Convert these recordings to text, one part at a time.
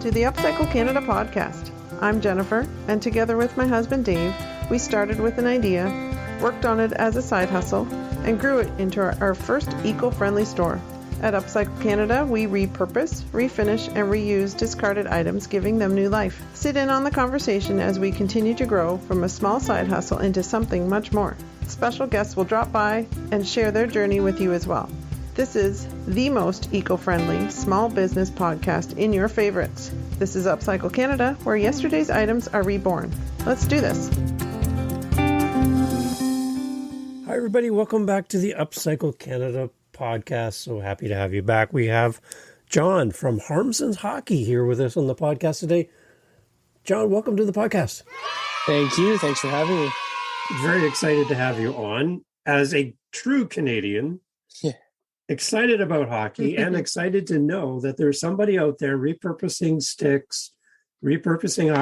to the Upcycle Canada podcast. I'm Jennifer, and together with my husband Dave, we started with an idea, worked on it as a side hustle, and grew it into our first eco-friendly store. At Upcycle Canada, we repurpose, refinish, and reuse discarded items, giving them new life. Sit in on the conversation as we continue to grow from a small side hustle into something much more. Special guests will drop by and share their journey with you as well. This is the most eco-friendly small business podcast in your favorites. This is Upcycle Canada, where yesterday's items are reborn. Let's do this. Hi, everybody. Welcome back to the Upcycle Canada podcast. So happy to have you back. We have John from Harmsen's Hockey here with us on the podcast today. John, welcome to the podcast. Thank you. Thanks for having me. Very excited to have you on. As a true Canadian, excited about hockey and excited to know that there's somebody out there repurposing sticks, repurposing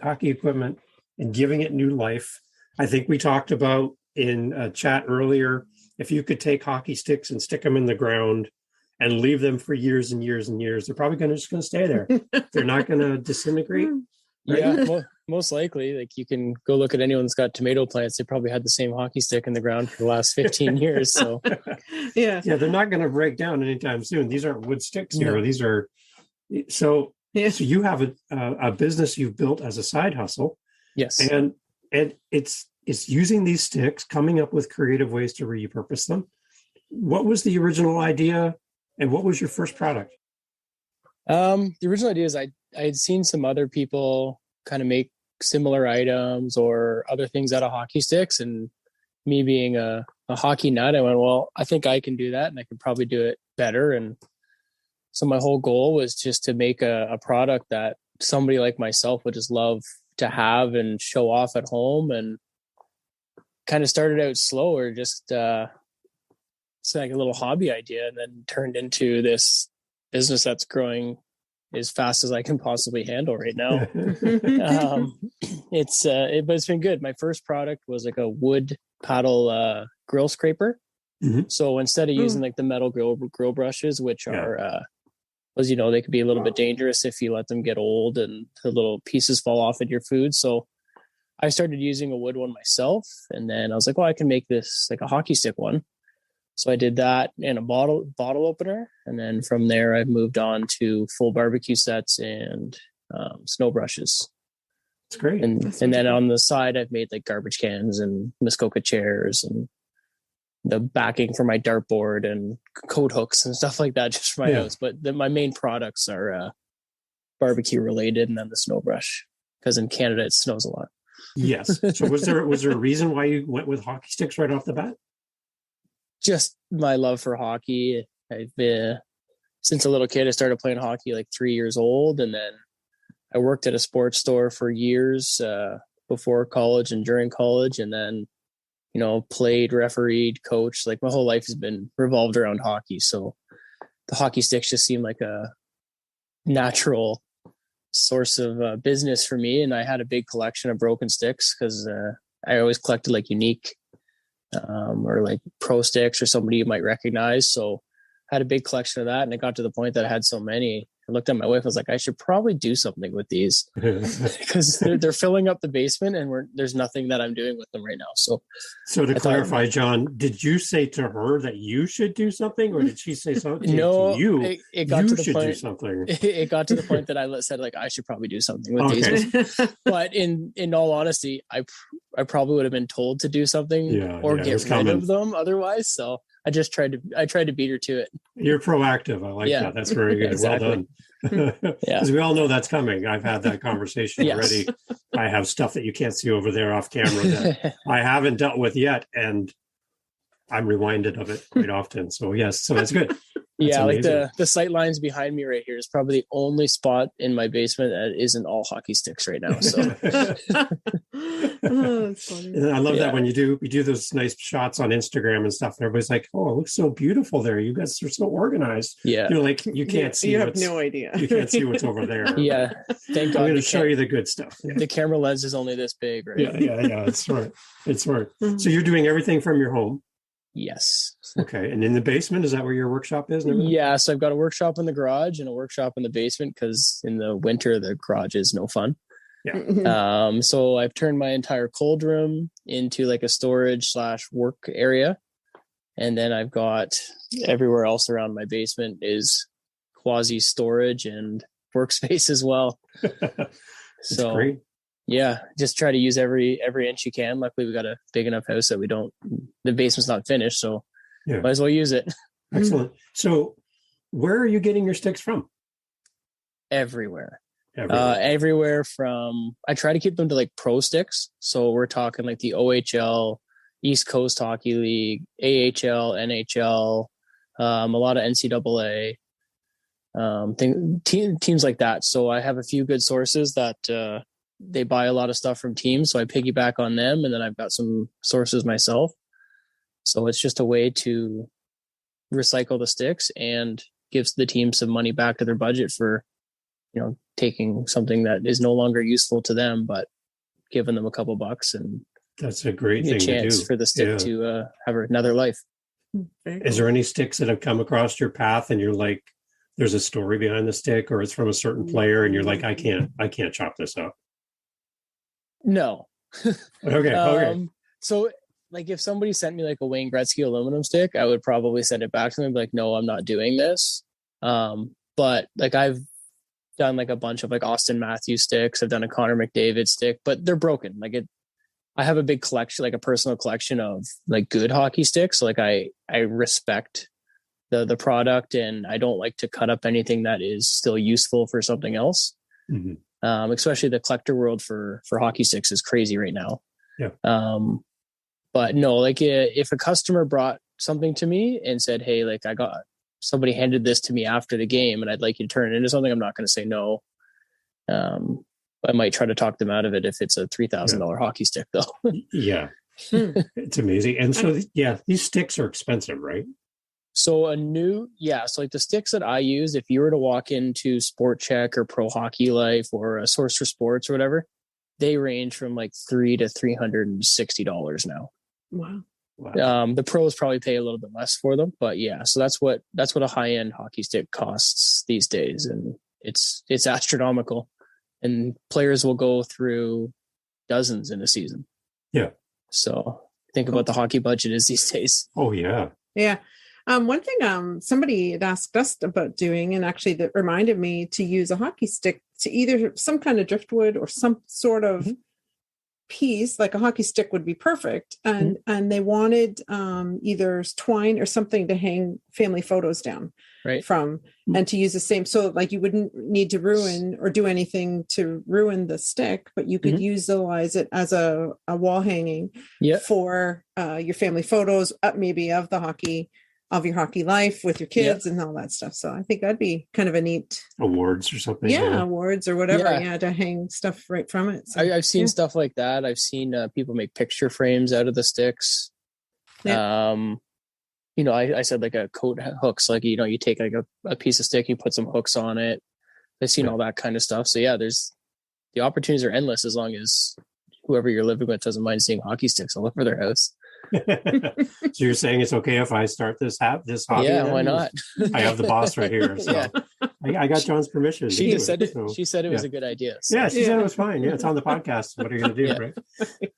hockey equipment, and giving it new life. I think we talked about in a chat earlier, if you could take hockey sticks and stick them in the ground and leave them for years and years and years, they're probably just going to stay there. They're not going to disintegrate. Right? Yeah, most likely. Like, you can go look at anyone that's got tomato plants. They probably had the same hockey stick in the ground for the last 15 years. So yeah, they're not going to break down anytime soon. These aren't wood sticks here. No. These are so you have a business you've built as a side hustle. Yes. And it's using these sticks, coming up with creative ways to repurpose them. What was the original idea, and what was your first product? The original idea is I had seen some other people kind of make similar items or other things out of hockey sticks, and me being a hockey nut, I went, well, I think I can do that, and I can probably do it better. And so my whole goal was just to make a product that somebody like myself would just love to have and show off at home. And kind of started out slower, just it's like a little hobby idea, and then turned into this business that's growing as fast as I can possibly handle right now. But it's been good. My first product was like a wood paddle grill scraper. Mm-hmm. So instead of using like the metal grill brushes, which are as you know, they could be a little bit dangerous if you let them get old and the little pieces fall off in your food. So I started using a wood one myself, and then I was like, well, I can make this like a hockey stick one. So I did that in a bottle opener. And then from there, I've moved on to full barbecue sets and snow brushes. That's great. And then on the side, I've made like garbage cans and Muskoka chairs and the backing for my dartboard and coat hooks and stuff like that just for my house. But my main products are barbecue related, and then the snow brush, because in Canada, it snows a lot. Yes. So was there a reason why you went with hockey sticks right off the bat? Just my love for hockey. I've been, since a little kid, I started playing hockey like 3 years old. And then I worked at a sports store for years before college and during college. And then, played, refereed, coached. Like, my whole life has been revolved around hockey. So the hockey sticks just seemed like a natural source of business for me. And I had a big collection of broken sticks because I always collected like unique or like pro sticks or somebody you might recognize. So I had a big collection of that, and it got to the point that I had so many. I looked at my wife, I was like, I should probably do something with these because they're filling up the basement, and there's nothing that I'm doing with them right now. So to clarify, John, did you say to her that you should do something, or did she say something to you? It got to the point. Do something. It got to the point that I said, like, I should probably do something with these. But in all honesty, I probably would have been told to do something or get rid of them otherwise. So I tried to beat her to it. You're proactive. I like that. That's very good. Exactly. Well done. Because we all know that's coming. I've had that conversation already. I have stuff that you can't see over there off camera that I haven't dealt with yet, and I'm reminded of it quite often. So yes, so that's good. That's amazing. Like the sight lines behind me right here is probably the only spot in my basement that isn't all hockey sticks right now. So that's funny. And I love that when you do those nice shots on Instagram and stuff, and everybody's like, "Oh, it looks so beautiful there. You guys are so organized." Yeah, you're like, you can't see. You have no idea. You can't see what's over there. Yeah, thank God. I'm going to show you the good stuff. Yeah. The camera lens is only this big, right? Yeah. It's smart. It's smart. Mm-hmm. So you're doing everything from your home. Yes. Okay. And in the basement, is that where your workshop is? Yeah. So I've got a workshop in the garage and a workshop in the basement because in the winter, the garage is no fun. Yeah. So I've turned my entire cold room into like a storage / work area. And then I've got everywhere else around my basement is quasi storage and workspace as well. That's great. Yeah, just try to use every inch you can. Luckily, we got a big enough house that the basement's not finished, so might as well use it. Excellent. So where are you getting your sticks from? Everywhere. Everywhere from, I try to keep them to like pro sticks. So we're talking like the OHL, East Coast Hockey League, AHL, NHL, a lot of NCAA, teams like that. So I have a few good sources that they buy a lot of stuff from teams. So I piggyback on them, and then I've got some sources myself. So it's just a way to recycle the sticks and gives the team some money back to their budget for, taking something that is no longer useful to them, but giving them a couple bucks, and that's a great thing chance to do for the stick to have another life. Is there any sticks that have come across your path and you're like, there's a story behind the stick, or it's from a certain player and you're like, I can't chop this up? No. Okay. So like if somebody sent me like a Wayne Gretzky aluminum stick, I would probably send it back to them and be like, no, I'm not doing this. But like I've done like a bunch of like Austin Matthews sticks. I've done a Connor McDavid stick, but they're broken. I have a big collection, like a personal collection of like good hockey sticks. Like I respect the product, and I don't like to cut up anything that is still useful for something else. Mm-hmm. Especially the collector world for hockey sticks is crazy right now. Yeah. But no, like if a customer brought something to me and said, hey, like somebody handed this to me after the game and I'd like you to turn it into something, I'm not going to say no. I might try to talk them out of it if it's a $3,000 hockey stick though. Yeah. It's amazing. And so, these sticks are expensive, right? So so like the sticks that I use, if you were to walk into Sport Check or Pro Hockey Life or a Source for Sports or whatever, they range from like $300 to $360 now. Wow. The pros probably pay a little bit less for them, but yeah, so that's what a high-end hockey stick costs these days, and it's astronomical, and players will go through dozens in a season. Yeah. So think about the hockey budget is these days. Oh yeah. Yeah. One thing somebody had asked us about doing, and actually that reminded me to use a hockey stick to either some kind of driftwood or some sort of piece, like a hockey stick would be perfect. And they wanted either twine or something to hang family photos down from, and to use the same. So like you wouldn't need to ruin or do anything to ruin the stick, but you could utilize it as a wall hanging for your family photos, maybe of your hockey life with your kids and all that stuff. So I think that'd be kind of a neat awards or something. Yeah. Awards or whatever. Yeah. To hang stuff right from it. So, I've seen stuff like that. I've seen people make picture frames out of the sticks. Yeah. I said like a coat hooks, like, you take like a piece of stick, you put some hooks on it. I've seen all that kind of stuff. So yeah, the opportunities are endless as long as whoever you're living with doesn't mind seeing hockey sticks all over their house. So you're saying it's okay if I start this hobby? Yeah, why not? I have the boss right here, so I got John's permission. She just said it. So, she said it was a good idea. So. Yeah, she said it was fine. Yeah, it's on the podcast. What are you going to do,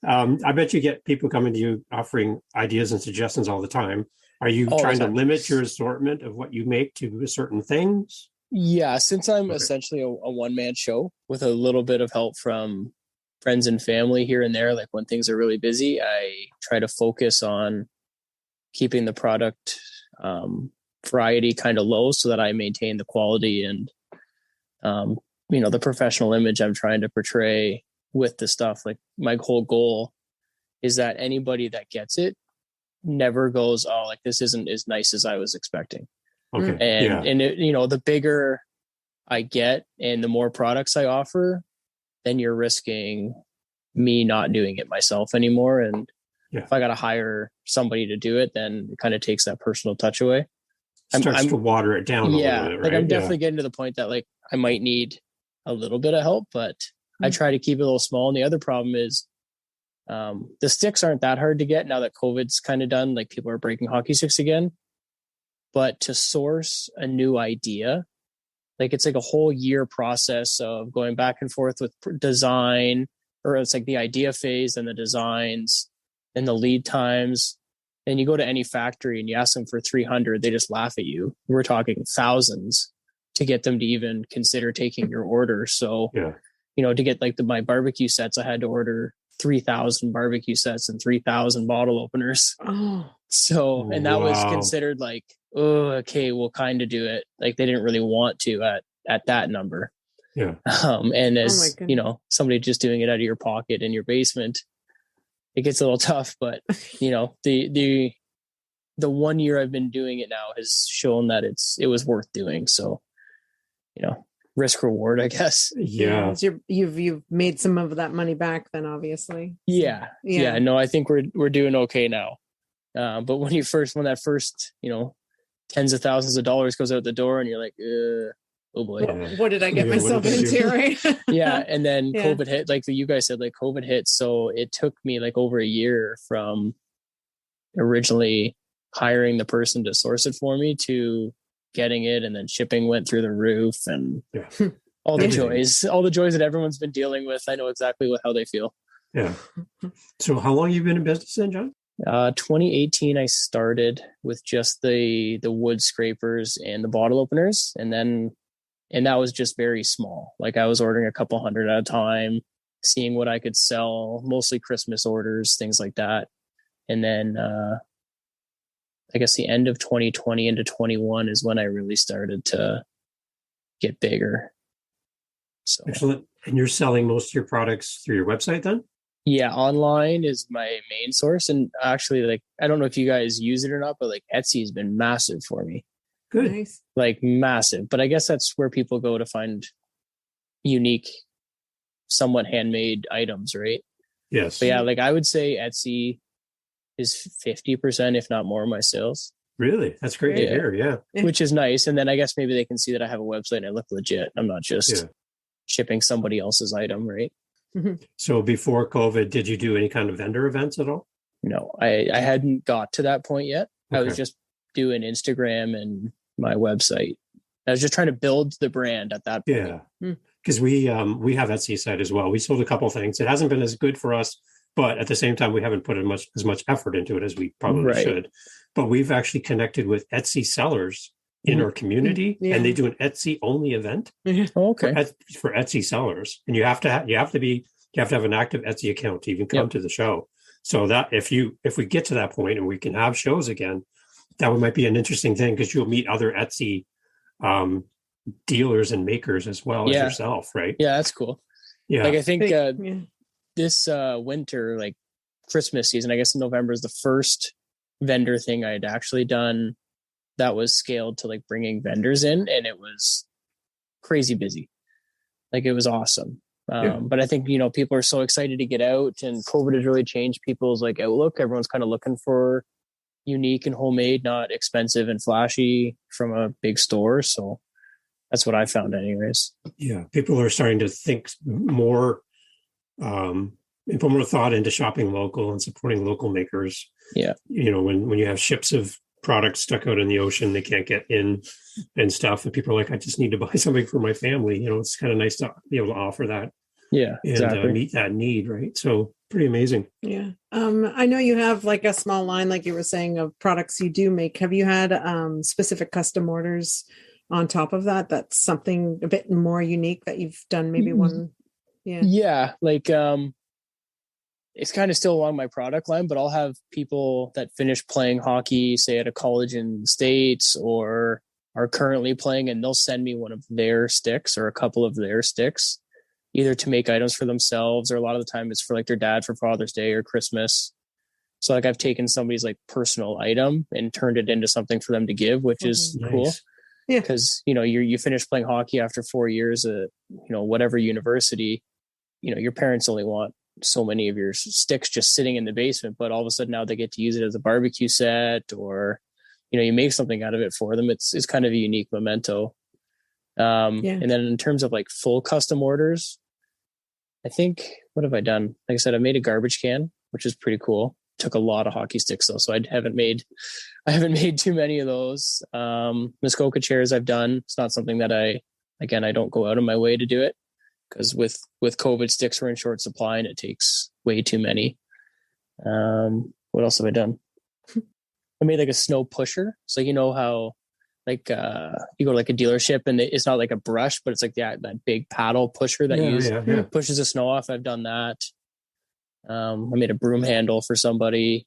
right? I bet you get people coming to you offering ideas and suggestions all the time. Are you trying to limit your assortment of what you make to certain things? Yeah, since I'm essentially a one-man show with a little bit of help from friends and family here and there, like when things are really busy, I try to focus on keeping the product variety kind of low so that I maintain the quality and the professional image I'm trying to portray with the stuff. Like my whole goal is that anybody that gets it never goes, oh, like this isn't as nice as I was expecting. Okay. And it, the bigger I get and the more products I offer, then you're risking me not doing it myself anymore. And if I got to hire somebody to do it, then it kind of takes that personal touch away. Starts to water it down a little bit, right? Like I'm definitely getting to the point that like I might need a little bit of help, but I try to keep it a little small. And the other problem is The sticks aren't that hard to get now that COVID's kind of done. Like people are breaking hockey sticks again. But to source a new idea, like it's like a whole year process of going back and forth with design, or it's like the idea phase and the designs and the lead times. And you go to any factory and you ask them for 300, they just laugh at you. We're talking thousands to get them to even consider taking your order. So, to get like my barbecue sets, I had to order 3,000 barbecue sets and 3,000 bottle openers. Oh. So, and that was considered like, oh, okay, we'll kind of do it. Like they didn't really want to at that number. Yeah. And as somebody just doing it out of your pocket in your basement, it gets a little tough. But the 1 year I've been doing it now has shown that it was worth doing. So, risk reward, I guess. Yeah. You've made some of that money back then, obviously. Yeah. No, I think we're doing okay now. But when that first, tens of thousands of dollars goes out the door and you're like, oh boy, what did I get myself into? Right. Yeah. And then COVID hit, like you guys said, like COVID hit. So it took me like over a year from originally hiring the person to source it for me to getting it, and then shipping went through the roof, and all the joys that everyone's been dealing with. I know exactly how they feel. Yeah. So how long have you been in business then, John? 2018, I started with just the wood scrapers and the bottle openers. And that was just very small. Like I was ordering a couple hundred at a time, seeing what I could sell, mostly Christmas orders, things like that. And then, I guess the end of 2020 into 21 is when I really started to get bigger. So excellent. And you're selling most of your products through your website then? Yeah, online is my main source. And actually, like, I don't know if you guys use it or not, but like Etsy has been massive for me. Good. Nice. Like massive. But I guess that's where people go to find unique, somewhat handmade items, right? Yes. But yeah, like I would say Etsy is 50%, if not more, of my sales. Really? That's great to hear. Yeah. Which is nice. And then I guess maybe they can see that I have a website and I look legit. I'm not just shipping somebody else's item, right? So before COVID, did you do any kind of vendor events at all? No, I hadn't got to that point yet. Okay. I was just doing Instagram and my website. I was just trying to build the brand at that point. Yeah. Because we have Etsy site as well. We sold a couple things. It hasn't been as good for us, but at the same time, we haven't put as much effort into it as we probably should. But we've actually connected with Etsy sellers in our community, and they do an Etsy only event for Etsy sellers. And you have to have an active Etsy account to even come to the show. So that if we get to that point and we can have shows again, that might be an interesting thing, because you'll meet other Etsy dealers and makers as well as yourself, right? Yeah, that's cool. Yeah. Like I think this winter, like Christmas season, I guess in November, is the first vendor thing I'd actually done that was scaled to like bringing vendors in, and it was crazy busy. Like it was awesome. But I think, people are so excited to get out, and COVID has really changed people's like outlook. Everyone's kind of looking for unique and homemade, not expensive and flashy from a big store. So that's what I found anyways. Yeah. People are starting to think more, and put more thought into shopping local and supporting local makers. Yeah. When you have ships of products stuck out in the ocean, they can't get in and stuff, and people are like, I just need to buy something for my family. It's kind of nice to be able to offer that. Yeah, and meet that need, right? So pretty amazing. Yeah. I know you have like a small line, like you were saying, of products you do make. Have you had specific custom orders on top of that? That's something a bit more unique that you've done, maybe one. Yeah. Yeah. Like, it's kind of still along my product line, but I'll have people that finish playing hockey, say at a college in the States, or are currently playing, and they'll send me one of their sticks or a couple of their sticks, either to make items for themselves, or a lot of the time it's for like their dad for Father's Day or Christmas. So like I've taken somebody's like personal item and turned it into something for them to give, which is cool. Yeah. Because, you finish playing hockey after 4 years at, whatever university, your parents only want so many of your sticks just sitting in the basement, but all of a sudden now they get to use it as a barbecue set, or, you make something out of it for them. It's kind of a unique memento. And then in terms of like full custom orders, I think, what have I done? Like I said, I made a garbage can which is pretty cool. Took a lot of hockey sticks though, so I haven't made too many of those. Muskoka chairs I've done. It's not something that I don't go out of my way to do it, because with COVID, sticks were in short supply and it takes way too many. What else have I done? I made like a snow pusher. So you know how like you go to like a dealership and it's not like a brush, but it's like that big paddle pusher that pushes the snow off. I've done that. I made a broom handle for somebody,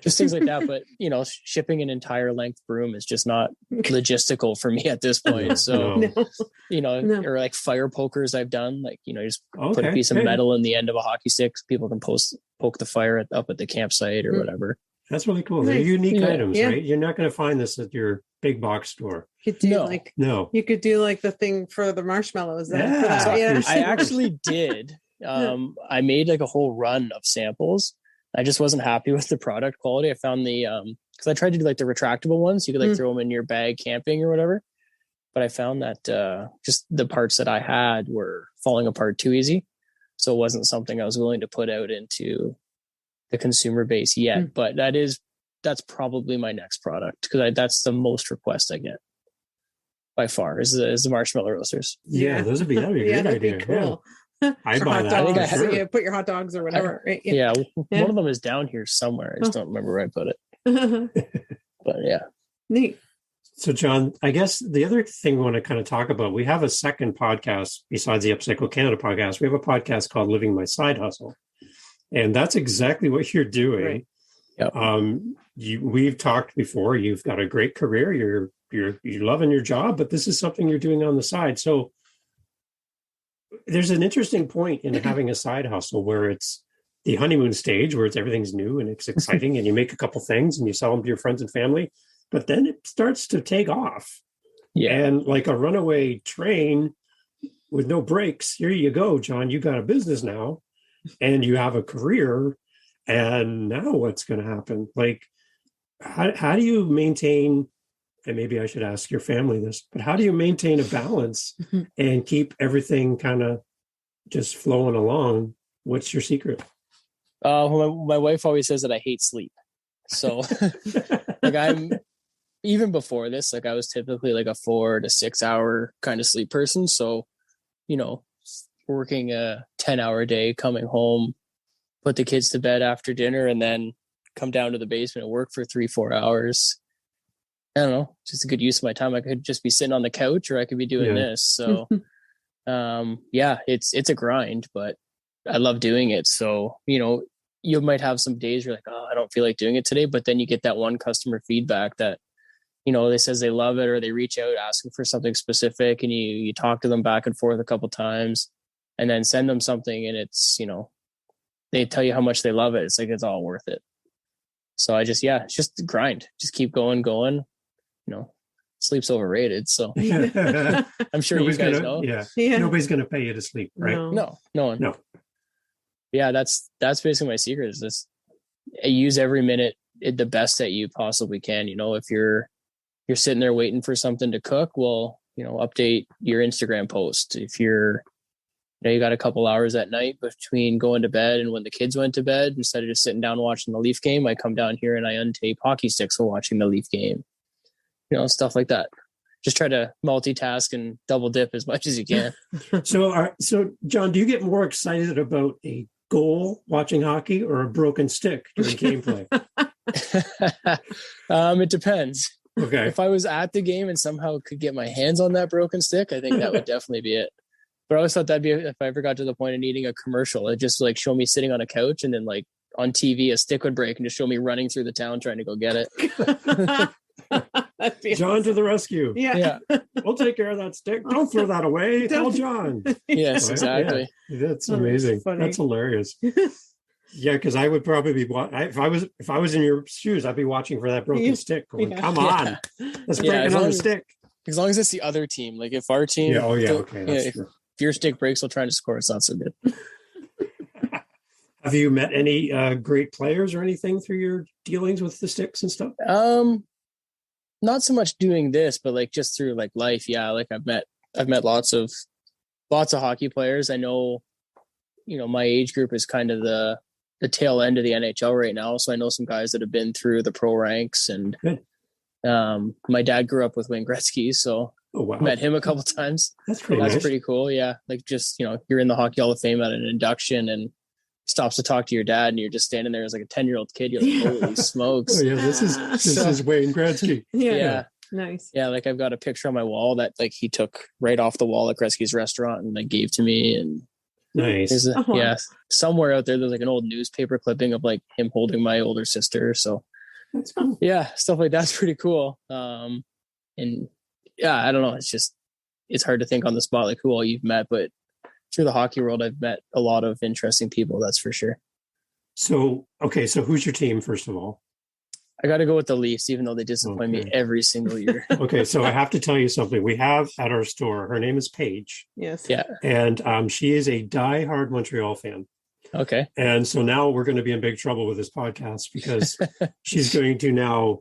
just things like that. But shipping an entire length broom is just not logistical for me at this point. So, or like fire pokers I've done, like, you just put a piece of metal in the end of a hockey stick. So people can poke the fire up at the campsite or whatever. That's really cool. They're unique items, right? You're not going to find this at your big box store. You could do you could do like the thing for the marshmallows. I actually did. I made like a whole run of samples. I just wasn't happy with the product quality. I found because I tried to do like the retractable ones. You could like throw them in your bag camping or whatever. But I found that just the parts that I had were falling apart too easy. So it wasn't something I was willing to put out into the consumer base yet. But that's probably my next product, because that's the most request I get by far is the marshmallow roasters. Yeah, that'd be a great idea. Cool. I buy that. I think you put your hot dogs or whatever. Right? Yeah. One of them is down here somewhere. I just don't remember where I put it. But yeah. Neat. So John, I guess the other thing we want to kind of talk about, we have a second podcast besides the Upcycle Canada podcast. We have a podcast called Living My Side Hustle. And that's exactly what you're doing. Right. Yep. We've talked before. You've got a great career. You're loving your job, but this is something you're doing on the side. So there's an interesting point in having a side hustle where it's the honeymoon stage, where everything's new and it's exciting, and you make a couple things and you sell them to your friends and family, but then it starts to take off. Yeah. And like a runaway train with no brakes, here you go, John, you got a business now and you have a career, and now what's going to happen? Like, how do you maintain, and maybe I should ask your family this, but how do you maintain a balance and keep everything kind of just flowing along? What's your secret? Well, my wife always says that I hate sleep. So like even before this, like I was typically like a 4 to 6 hour kind of sleep person. So, working a 10-hour day, coming home, put the kids to bed after dinner, and then come down to the basement and work for 3-4 hours. I don't know, just a good use of my time. I could just be sitting on the couch, or I could be doing this. So, it's a grind, but I love doing it. So, you might have some days you're like, oh, I don't feel like doing it today. But then you get that one customer feedback that, they says they love it, or they reach out asking for something specific, and you talk to them back and forth a couple times, and then send them something, and it's, they tell you how much they love it. It's like, it's all worth it. So it's just the grind. Just keep going. Sleep's overrated. So I'm sure you guys know. Yeah. Nobody's going to pay you to sleep, right? No one. No. Yeah. That's basically my secret, is this. Use every minute the best that you possibly can. If you're sitting there waiting for something to cook, well, update your Instagram post. If you're, you got a couple hours at night between going to bed and when the kids went to bed, instead of just sitting down watching the Leaf game, I come down here and I untape hockey sticks while watching the Leaf game. Stuff like that. Just try to multitask and double dip as much as you can. So John, do you get more excited about a goal watching hockey or a broken stick during gameplay? It depends. Okay. If I was at the game and somehow could get my hands on that broken stick, I think that would definitely be it. But I always thought that'd be, if I ever got to the point of needing a commercial, it'd just like show me sitting on a couch, and then like on TV, a stick would break and just show me running through the town trying to go get it. John to the rescue. Yeah. We'll take care of that stick. Don't throw that away. Tell John. Yes, exactly. Yeah. That's amazing. That's hilarious. Yeah, because I would probably be, if I was in your shoes, I'd be watching for that broken stick. Going, come on, let's break another stick. As long as it's the other team. Like if our team, okay, that's true. If your stick breaks, we'll try to score. It's not so good. Have you met any great players or anything through your dealings with the sticks and stuff? Not so much doing this, but like just through like life. Yeah, like I've met lots of hockey players. I know, my age group is kind of the the tail end of the NHL right now. So I know some guys that have been through the pro ranks, and my dad grew up with Wayne Gretzky, so met him a couple times. That's pretty cool. Yeah. Like just, you're in the Hockey Hall of Fame at an induction and stops to talk to your dad and you're just standing there as like a 10-year-old kid. You're like, holy smokes. Oh yeah, this is Wayne Gretzky. Yeah. Nice. Yeah, like I've got a picture on my wall that like he took right off the wall at Gretzky's restaurant and like gave to me. And nice. Yeah, somewhere out there's like an old newspaper clipping of like him holding my older sister. So that's cool. Yeah, stuff like that's pretty cool. And yeah, I don't know. It's hard to think on the spot like who all you've met, but through the hockey world, I've met a lot of interesting people. That's for sure. So who's your team first of all? I got to go with the Leafs, even though they disappoint me every single year. Okay, so I have to tell you something. We have at our store, her name is Paige. Yes. Yeah. And she is a diehard Montreal fan. Okay. And so now we're going to be in big trouble with this podcast because she's going to now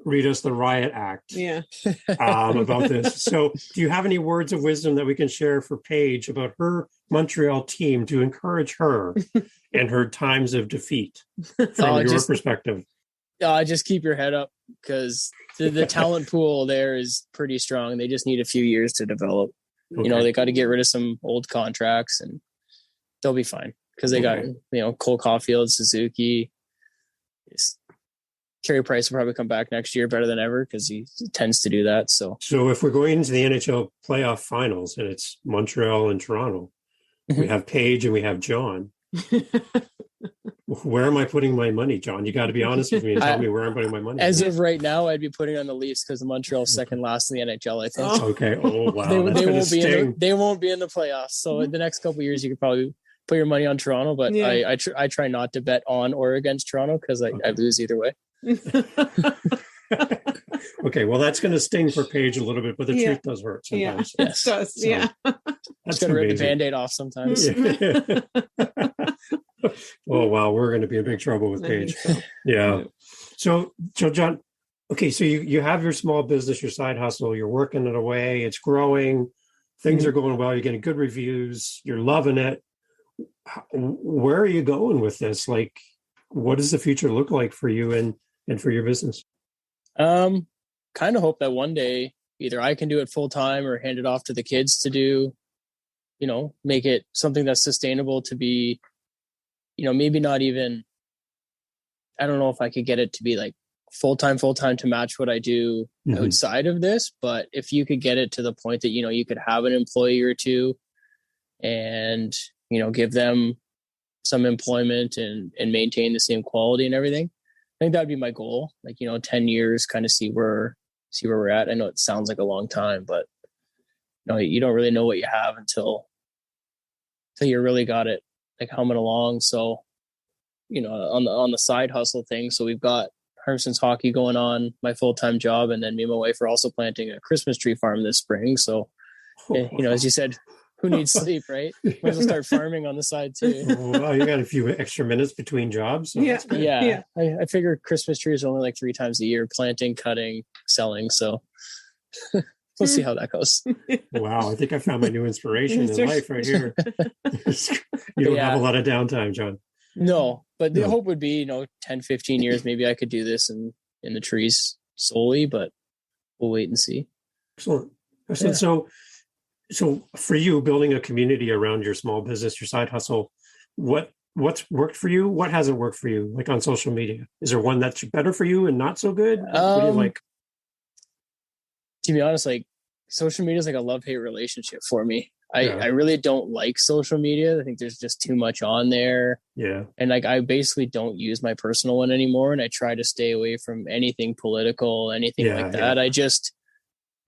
read us the riot act about this. So do you have any words of wisdom that we can share for Paige about her Montreal team to encourage her in her times of defeat from your perspective? Just keep your head up because the talent pool there is pretty strong. They just need a few years to develop. Okay. They got to get rid of some old contracts and they'll be fine because they got, Cole Caulfield, Suzuki. Carey Price will probably come back next year better than ever because he tends to do that. So if we're going into the NHL playoff finals and it's Montreal and Toronto, we have Paige and we have John. Where am I putting my money, John? You got to be honest with me and tell me where I'm putting my money. As of right now, I'd be putting on the Leafs because the Montreal's second last in the NHL, I think. Oh. Okay. Oh, wow. they won't be in the playoffs. So in the next couple of years, you could probably put your money on Toronto, but I try not to bet on or against Toronto because I lose either way. Okay, well, that's going to sting for Paige a little bit, but the truth does hurt sometimes. Yeah, it does. So, that's going to rip the Band-Aid off sometimes. Oh, wow, we're going to be in big trouble with Paige. Yeah. So John, okay, so you have your small business, your side hustle, you're working it away, it's growing, things are going well, you're getting good reviews, you're loving it. Where are you going with this? Like, what does the future look like for you and for your business? Kind of hope that one day either I can do it full time or hand it off to the kids to do, make it something that's sustainable to be, maybe not even, I don't know if I could get it to be like full time to match what I do outside of this, but if you could get it to the point that, you could have an employee or two and, give them some employment and maintain the same quality and everything. I think that'd be my goal. Like, 10 years, kind of see where we're at. I know it sounds like a long time, but you don't really know what you have until you really got it like humming along. So, on the side hustle thing. So we've got Harmsen's hockey going on, my full-time job. And then me and my wife are also planting a Christmas tree farm this spring. So, as you said, who needs sleep, right? Might as well start farming on the side too. Well, you got a few extra minutes between jobs. So yeah. I figure Christmas trees are only like 3 times a year, planting, cutting, selling. So we'll see how that goes. Wow. I think I found my new inspiration in life right here. You don't have a lot of downtime, John. No, but the hope would be, 10, 15 years, maybe I could do this in the trees solely, but we'll wait and see. Excellent. Yeah. So for you, building a community around your small business, your side hustle, what's worked for you? What hasn't worked for you? Like on social media, is there one that's better for you and not so good? What do you like? To be honest, like social media is like a love-hate relationship for me. I really don't like social media. I think there's just too much on there. Yeah. And like, I basically don't use my personal one anymore. And I try to stay away from anything political, anything like that. Yeah.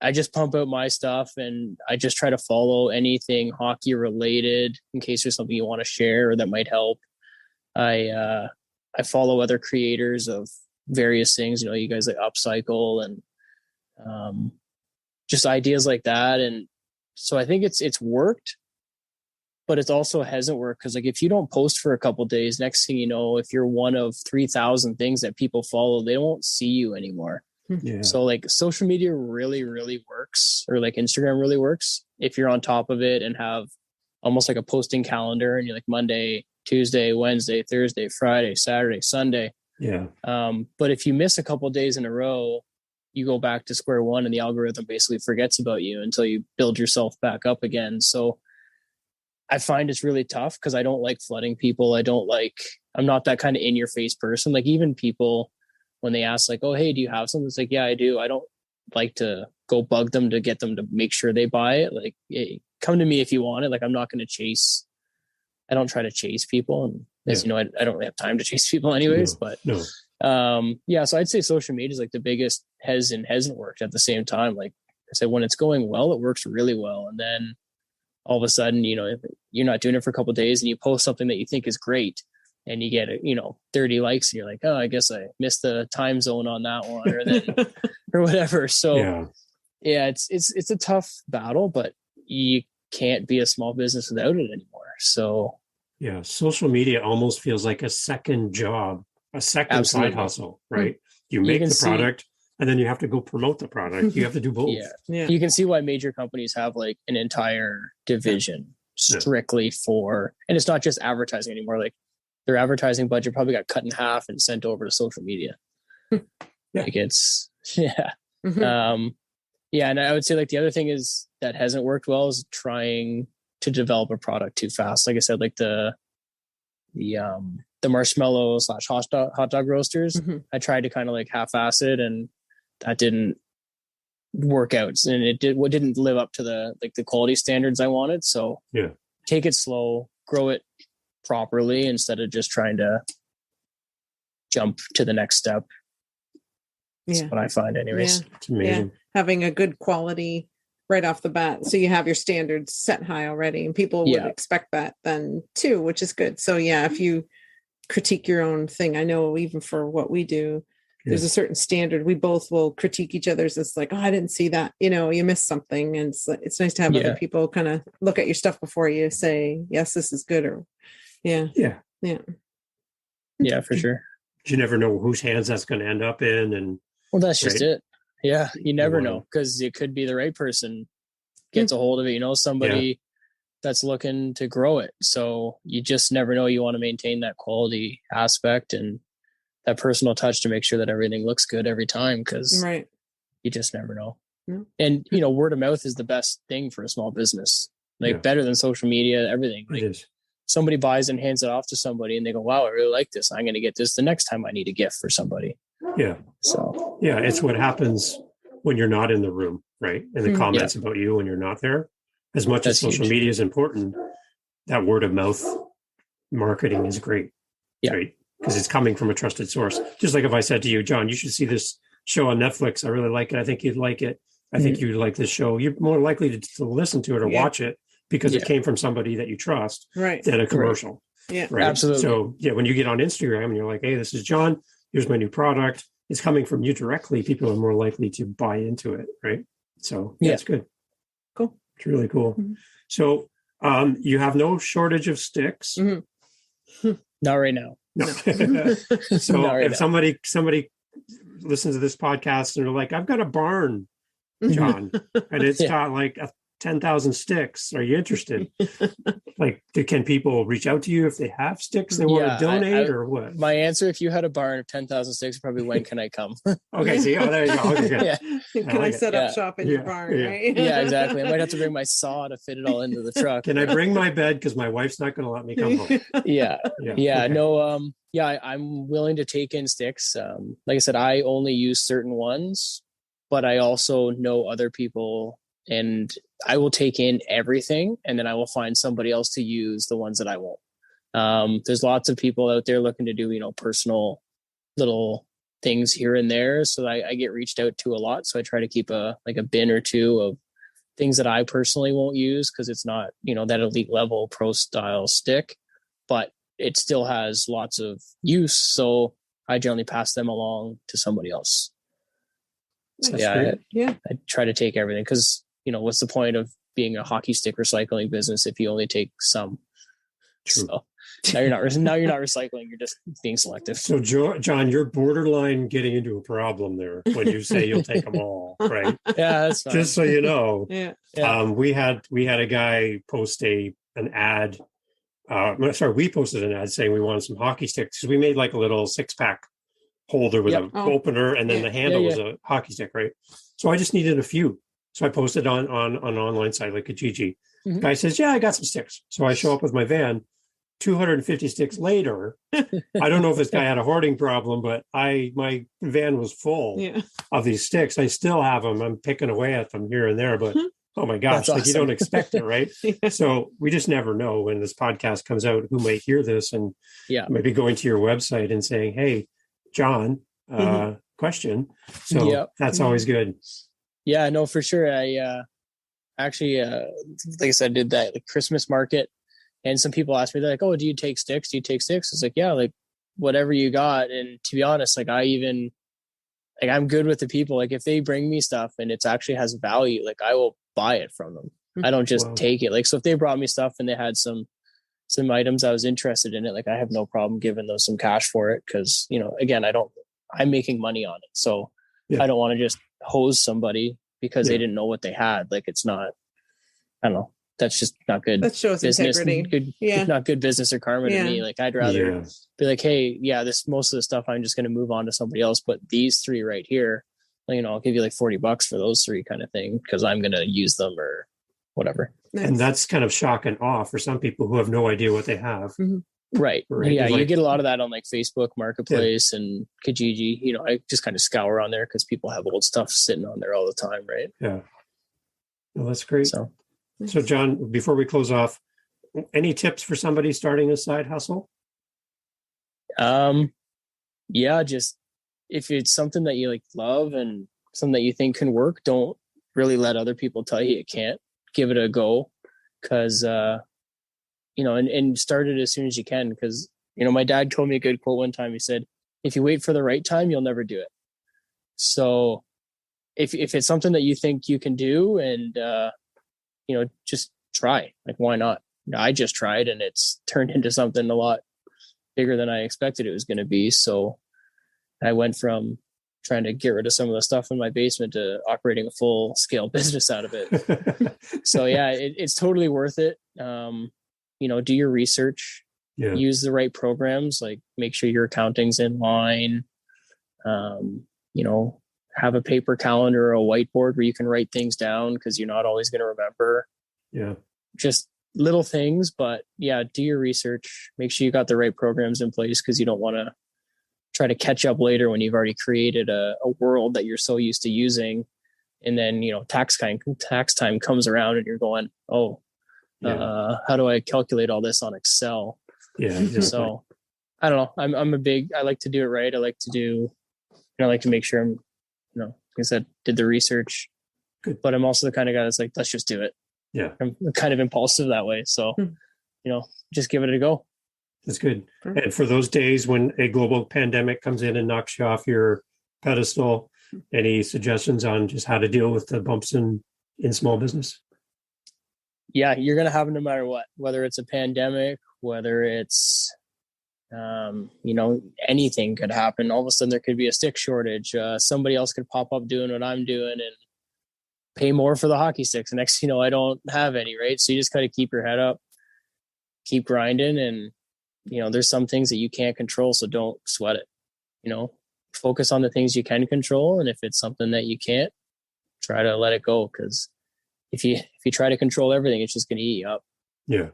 I just pump out my stuff and I just try to follow anything hockey related in case there's something you want to share or that might help. I follow other creators of various things, you guys like Upcycle and just ideas like that. And so I think it's worked, but it also hasn't worked because like if you don't post for a couple of days, next thing you know, if you're one of 3,000 things that people follow, they won't see you anymore. Yeah. So like social media really, really works, or like Instagram really works if you're on top of it and have almost like a posting calendar and you're like Monday, Tuesday, Wednesday, Thursday, Friday, Saturday, Sunday. Yeah. But if you miss a couple of days in a row, you go back to square one and the algorithm basically forgets about you until you build yourself back up again. So I find it's really tough because I don't like flooding people. I'm not that kind of in your face person. Like even people, when they ask like, oh, hey, do you have something? It's like, yeah, I do. I don't like to go bug them to get them to make sure they buy it. Like, hey, come to me if you want it. Like, I'm not going to chase. I don't try to chase people. And as you know, I don't really have time to chase people anyways, No. So I'd say social media is like the biggest hasn't worked at the same time. Like I said, when it's going well, it works really well. And then all of a sudden, you know, if you're not doing it for a couple of days and you post something that you think is great and you get, 30 likes and you're like, oh, I guess I missed the time zone on that one or then, or whatever. So it's a tough battle, but you can't be a small business without it anymore. So yeah, social media almost feels like a second job, a second side hustle, right? You make the product and then you have to go promote the product. You have to do both. Yeah. You can see why major companies have like an entire division strictly for, and it's not just advertising anymore. Like their advertising budget probably got cut in half and sent over to social media. Like it's, and I would say like the other thing is that hasn't worked well is trying to develop a product too fast. Like I said, like the marshmallow / hot dog roasters. I tried to kind of like half-ass it and that didn't work out. And it didn't live up to the quality standards I wanted. So take it slow, grow it properly instead of just trying to jump to the next step. That's what I find anyways. Yeah. It's amazing. Yeah. Having a good quality right off the bat. So you have your standards set high already and people would expect that then too, which is good. So if you critique your own thing, I know even for what we do, there's a certain standard. We both will critique each other's. It's like, oh, I didn't see that. You missed something. And it's nice to have other people kind of look at your stuff before you say, yes, this is good. Or Yeah, for sure. You never know whose hands that's going to end up in. And well, that's just it. Yeah. You never know because it could be the right person gets a hold of it. Somebody that's looking to grow it. So you just never know. You want to maintain that quality aspect and that personal touch to make sure that everything looks good every time because you just never know. And word of mouth is the best thing for a small business, better than social media, everything. Like, it is. Somebody buys and hands it off to somebody and they go, wow, I really like this. I'm going to get this the next time I need a gift for somebody. So it's what happens when you're not in the room, right? And the comments about you when you're not there. As much as social media is important, that word of mouth marketing is great. Right? Because it's coming from a trusted source. Just like if I said to you, John, you should see this show on Netflix. I really like it. I think you'd like it. I think you'd like this show. You're more likely to listen to it or watch it because it came from somebody that you trust than a commercial. Right. Right? Absolutely. So when you get on Instagram and you're like, hey, this is John, here's my new product. It's coming from you directly. People are more likely to buy into it. Right. So it's good. Cool. It's really cool. So you have no shortage of sticks. Not right now. No. So if somebody listens to this podcast and they're like, I've got a barn, John, and it's got like 10,000 sticks. Are you interested? Like, can people reach out to you if they have sticks they want to donate or what? My answer, if you had a barn of 10,000 sticks, probably when can I come? Okay. See, there you go. Okay, Can I set up shop in your barn? Right? Yeah, exactly. I might have to bring my saw to fit it all into the truck. Can I bring my bed? Because my wife's not going to let me come home. I'm willing to take in sticks. Like I said, I only use certain ones, but I also know other people and I will take in everything and then I will find somebody else to use the ones that I won't. There's lots of people out there looking to do, personal little things here and there. So I get reached out to a lot. So I try to keep a bin or two of things that I personally won't use because it's not, that elite level pro style stick, but it still has lots of use. So I generally pass them along to somebody else. So I try to take everything because, what's the point of being a hockey stick recycling business if you only take some? True. So now you're not recycling. You're just being selective. So John, you're borderline getting into a problem there when you say you'll take them all, right? Yeah, that's fine. Just so you know. Yeah. We had a guy post an ad we posted an ad saying we wanted some hockey sticks because we made like a little 6-pack holder with an opener, and then the handle was a hockey stick, right? So I just needed a few. So I posted on an online site like a Kijiji. The guy says, yeah, I got some sticks. So I show up with my van. 250 sticks later, I don't know if this guy had a hoarding problem, but my van was full of these sticks. I still have them. I'm picking away at them here and there, but oh my gosh, That's awesome. You don't expect it, right? So we just never know when this podcast comes out who might hear this and maybe going to your website and saying, hey, John, question. So that's always good. Yeah, no, for sure. I actually, like I said, did that Christmas market. And some people ask me, they're like, oh, do you take sticks? Do you take sticks? It's like, yeah, like whatever you got. And to be honest, like I'm good with the people. Like if they bring me stuff and it's actually has value, like I will buy it from them. I don't just take it. Like, so if they brought me stuff and they had some items I was interested in it, like I have no problem giving them some cash for it. Cause again, I'm making money on it. So I don't want to just hose somebody because they didn't know what they had. Like it's not, I don't know. That's just not good. That shows business, integrity. Not good business or karma to me. Like I'd rather be like, hey, most of the stuff I'm just going to move on to somebody else. But these 3 right here, I'll give you like $40 for those 3 kind of thing because I'm going to use them or whatever. Nice. And that's kind of shock and awe for some people who have no idea what they have. Right. Yeah, you get a lot of that on like Facebook Marketplace and Kijiji. I just kind of scour on there because people have old stuff sitting on there all the time, right? Yeah. Well, that's great. So, John, before we close off, any tips for somebody starting a side hustle? Just if it's something that you love and something that you think can work, don't really let other people tell you it can't. Give it a go, because and start it as soon as you can. Because my dad told me a good quote one time. He said, "If you wait for the right time, you'll never do it." So, if it's something that you think you can do and just try. Like, why not? I just tried and it's turned into something a lot bigger than I expected it was going to be. So I went from trying to get rid of some of the stuff in my basement to operating a full scale business out of it. So it's totally worth it. Do your research, use the right programs, like make sure your accounting's in line, have a paper calendar or a whiteboard where you can write things down because you're not always going to remember. Yeah. Just little things, but do your research. Make sure you got the right programs in place because you don't want to try to catch up later when you've already created a world that you're so used to using. And then, tax time comes around and you're going, how do I calculate all this on Excel? Yeah. Exactly. So I don't know. I like to do it right. I like to make sure I'm, like I said, did the research. Good. But I'm also the kind of guy that's like, let's just do it. Yeah. I'm kind of impulsive that way. So, just give it a go. That's good. And for those days when a global pandemic comes in and knocks you off your pedestal, any suggestions on just how to deal with the bumps in small business? Yeah, you're going to have them no matter what, whether it's a pandemic, whether it's, anything could happen. All of a sudden there could be a stick shortage. Somebody else could pop up doing what I'm doing and pay more for the hockey sticks. The next, I don't have any, right? So you just got to keep your head up, keep grinding. And, there's some things that you can't control. So don't sweat it, focus on the things you can control. And if it's something that you can't, try to let it go. Cause if you try to control everything, it's just going to eat you up. Yeah.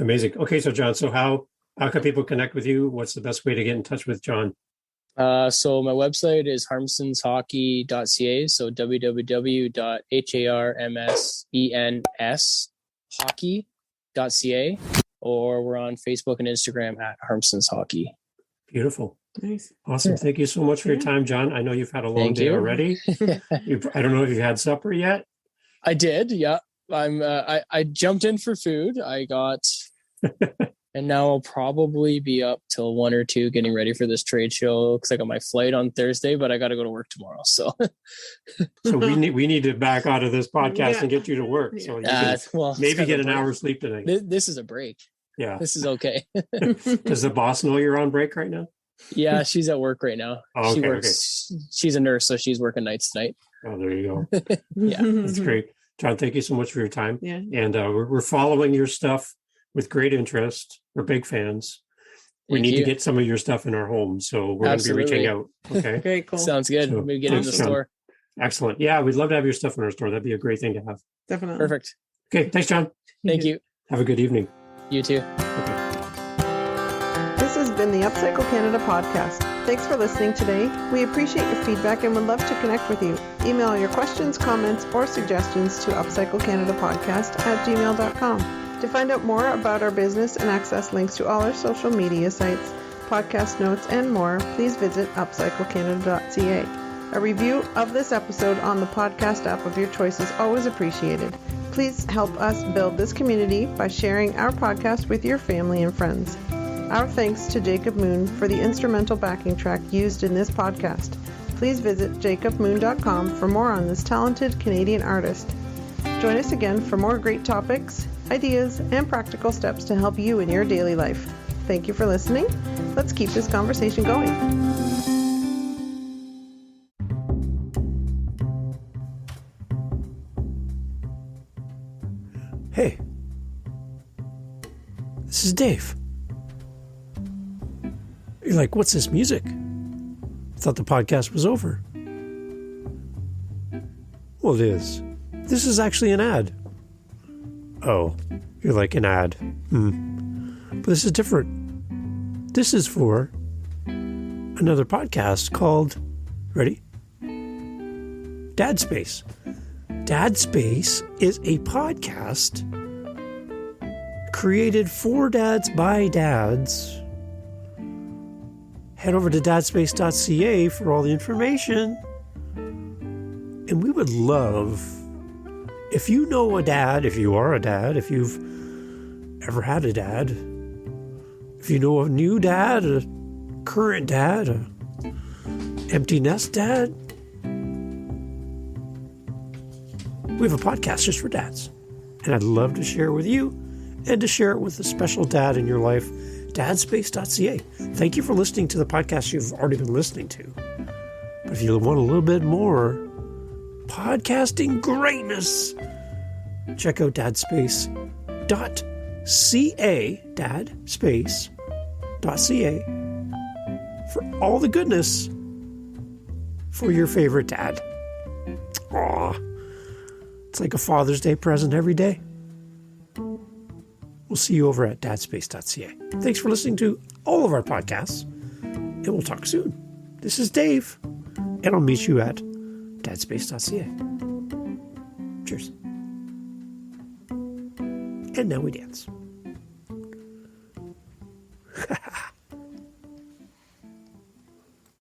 Amazing. Okay. So John, how can people connect with you? What's the best way to get in touch with John? So my website is harmsenshockey.ca. So www.harmsenshockey.ca, or we're on Facebook and Instagram at Harmsen's Hockey. Beautiful. Nice. Awesome. Thank you so much for your time, John. I know you've had a long day already. I don't know if you had supper yet. I did. Yeah. I jumped in for food. I got, and now I'll probably be up till 1 or 2 getting ready for this trade show because I got my flight on Thursday, but I got to go to work tomorrow. So we need to back out of this podcast and get you to work. So you can maybe get an hour's sleep tonight. This is a break. Yeah. This is okay. Does the boss know you're on break right now? Yeah, she's at work right now. Oh, okay, she works. Okay. She's a nurse, so she's working nights tonight. Oh, there you go. Yeah, that's great. John, thank you so much for your time. Yeah. And we're following your stuff with great interest. We're big fans. We Thank need you. to get some of your stuff in our home, so we're going to be reaching out. Okay. Very cool. Sounds good. So, Maybe get it in the thanks, John. store. Excellent. Yeah, we'd love to have your stuff in our store. That'd be a great thing to have. Definitely. Perfect. Okay. Thanks, John. Thank you. Have a good evening. You too. This has been the Upcycle Canada podcast. Thanks for listening today. We appreciate your feedback and would love to connect with you. Email your questions, comments, or suggestions to upcyclecanadapodcast@gmail.com. To find out more about our business and access links to all our social media sites, podcast notes, and more, please visit upcyclecanada.ca. A review of this episode on the podcast app of your choice is always appreciated. Please help us build this community by sharing our podcast with your family and friends. Our thanks to Jacob Moon for the instrumental backing track used in this podcast. Please visit jacobmoon.com for more on this talented Canadian artist. Join us again for more great topics, ideas, and practical steps to help you in your daily life. Thank you for listening. Let's keep this conversation going. Hey, this is Dave. You're like, what's this music? I thought the podcast was over. Well, it is. This is actually an ad. Oh, you're like an ad. But this is different. This is for another podcast called, ready? Dad Space. Dad Space is a podcast created for dads by dads. Head over to dadspace.ca for all the information. And we would love, if you know a dad, if you are a dad, if you've ever had a dad, if you know a new dad, a current dad, a empty nest dad, we have a podcast just for dads. And I'd love to share it with you and to share it with a special dad in your life. Dadspace.ca. Thank you for listening to the podcast you've already been listening to. But if you want a little bit more podcasting greatness, check out dadspace.ca, dadspace.ca, for all the goodness for your favorite dad. Aw, it's like a Father's Day present every day. We'll see you over at dadspace.ca. Thanks for listening to all of our podcasts, and we'll talk soon. This is Dave, and I'll meet you at dadspace.ca. Cheers. And now we dance.